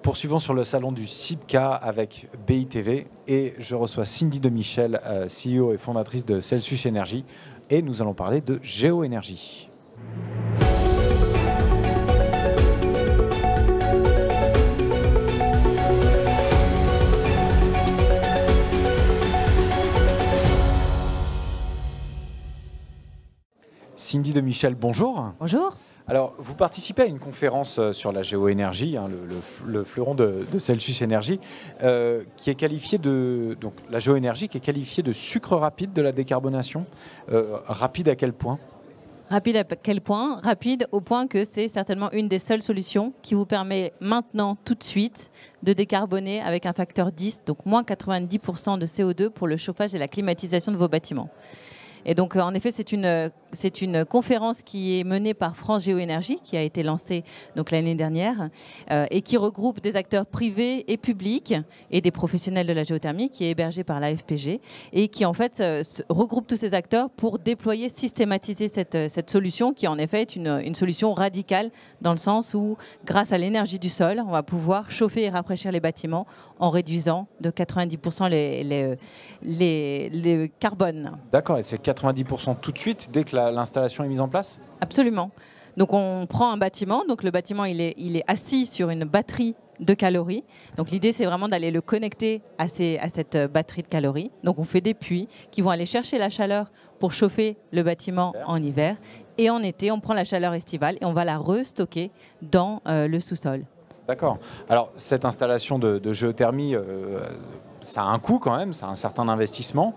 poursuivons sur le salon du CIPCA avec BITV et je reçois Cindy Demichel, CEO et fondatrice de Celsius Energy, et nous allons parler de géoénergie. Cindy Demichel, bonjour. Bonjour. Alors, vous participez à une conférence sur la géoénergie, le fleuron de Celsius Energy, qui est qualifié de, donc la géoénergie qui est qualifiée de sucre rapide de la décarbonation. Rapide à quel point ? Rapide à quel point ? Rapide au point que c'est certainement une des seules solutions qui vous permet maintenant, tout de suite, de décarboner avec un facteur 10, donc moins 90% de CO2 pour le chauffage et la climatisation de vos bâtiments. Et donc, en effet, c'est une conférence qui est menée par France Géoénergie, qui a été lancée l'année dernière, et qui regroupe des acteurs privés et publics et des professionnels de la géothermie, qui est hébergée par l'AFPG, et qui, en fait, regroupe tous ces acteurs pour déployer, systématiser cette solution, qui, en effet, est une solution radicale, dans le sens où, grâce à l'énergie du sol, on va pouvoir chauffer et rafraîchir les bâtiments en réduisant de 90% les carbone. D'accord, et c'est 90% tout de suite dès que l'installation est mise en place ? Absolument. Donc on prend un bâtiment, donc le bâtiment il est assis sur une batterie de calories. Donc l'idée c'est vraiment d'aller le connecter à cette batterie de calories. Donc on fait des puits qui vont aller chercher la chaleur pour chauffer le bâtiment en hiver. Et en été, on prend la chaleur estivale et on va la restocker dans le sous-sol. D'accord. Alors, cette installation de géothermie, ça a un coût quand même, ça a un certain investissement.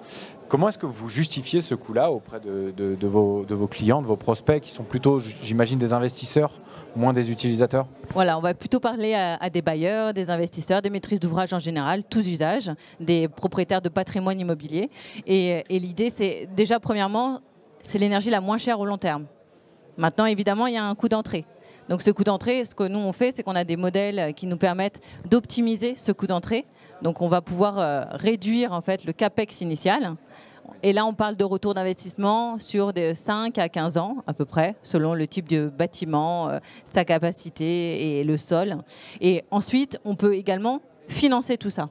Comment est-ce que vous justifiez ce coût-là auprès de vos clients, de vos prospects, qui sont plutôt, j'imagine, des investisseurs, moins des utilisateurs ? Voilà, on va plutôt parler à des bailleurs, des investisseurs, des maîtrises d'ouvrage en général, tous usages, des propriétaires de patrimoine immobilier. Et l'idée, c'est déjà, premièrement, c'est l'énergie la moins chère au long terme. Maintenant, évidemment, il y a un coût d'entrée. Donc ce coût d'entrée, ce que nous on fait, c'est qu'on a des modèles qui nous permettent d'optimiser ce coût d'entrée. Donc on va pouvoir réduire en fait le capex initial. Et là on parle de retour d'investissement sur des 5 à 15 ans à peu près, selon le type de bâtiment, sa capacité et le sol. Et ensuite on peut également financer tout ça.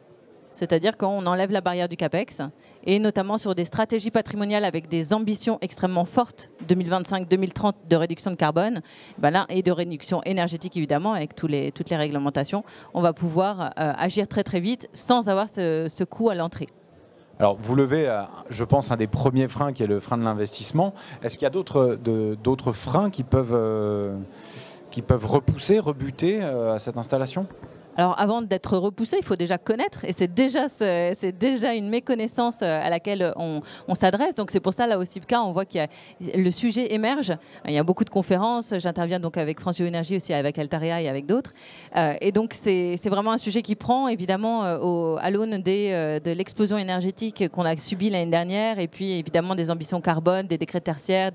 C'est-à-dire qu'on enlève la barrière du capex et notamment sur des stratégies patrimoniales avec des ambitions extrêmement fortes 2025-2030 de réduction de carbone et de réduction énergétique évidemment avec toutes les réglementations, on va pouvoir agir très très vite sans avoir ce coût à l'entrée. Alors, vous levez, je pense, un des premiers freins qui est le frein de l'investissement. Est-ce qu'il y a d'autres freins qui peuvent repousser, rebuter à cette installation ? Alors avant d'être repoussé, il faut déjà connaître et c'est déjà une méconnaissance à laquelle on s'adresse. Donc c'est pour ça, là au CIPCA, on voit que le sujet émerge. Il y a beaucoup de conférences, j'interviens donc avec France Géoénergie aussi, avec Altaria et avec d'autres. Et donc c'est vraiment un sujet qui prend évidemment à l'aune de l'explosion énergétique qu'on a subie l'année dernière et puis évidemment des ambitions carbone, des décrets tertiaires,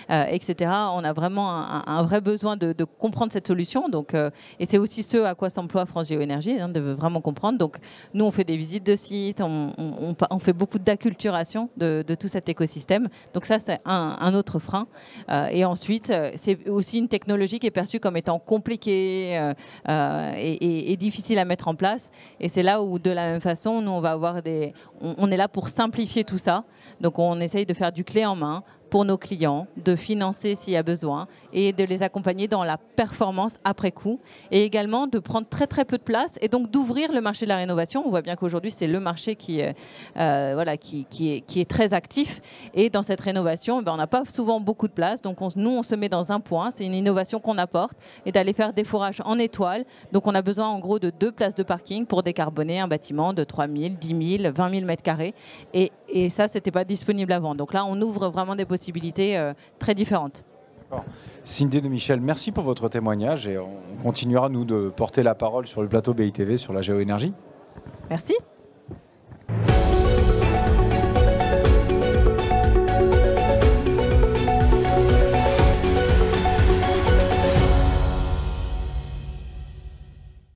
etc. On a vraiment un vrai besoin de comprendre cette solution. Donc, et c'est aussi ce à quoi s'emploie France Géoénergie, de vraiment comprendre. Donc, nous, on fait des visites de sites, on fait beaucoup d'acculturation de tout cet écosystème. Donc ça, c'est un autre frein. Et ensuite, c'est aussi une technologie qui est perçue comme étant compliquée et difficile à mettre en place. Et c'est là où, de la même façon, nous, on va avoir on est là pour simplifier tout ça. Donc, on essaye de faire du clé en main pour nos clients, de financer s'il y a besoin et de les accompagner dans la performance après coup et également de prendre très très peu de place et donc d'ouvrir le marché de la rénovation. On voit bien qu'aujourd'hui c'est le marché qui est très actif et dans cette rénovation on n'a pas souvent beaucoup de place, donc nous on se met dans un point, c'est une innovation qu'on apporte et d'aller faire des fourrages en étoile. Donc on a besoin en gros de 2 places de parking pour décarboner un bâtiment de 3 000, 10 000, 20 000 mètres carrés et ça c'était pas disponible avant. Donc là on ouvre vraiment des possibilités très différentes. Cindy Demichel, merci pour votre témoignage et on continuera nous de porter la parole sur le plateau BITV sur la géoénergie. Merci.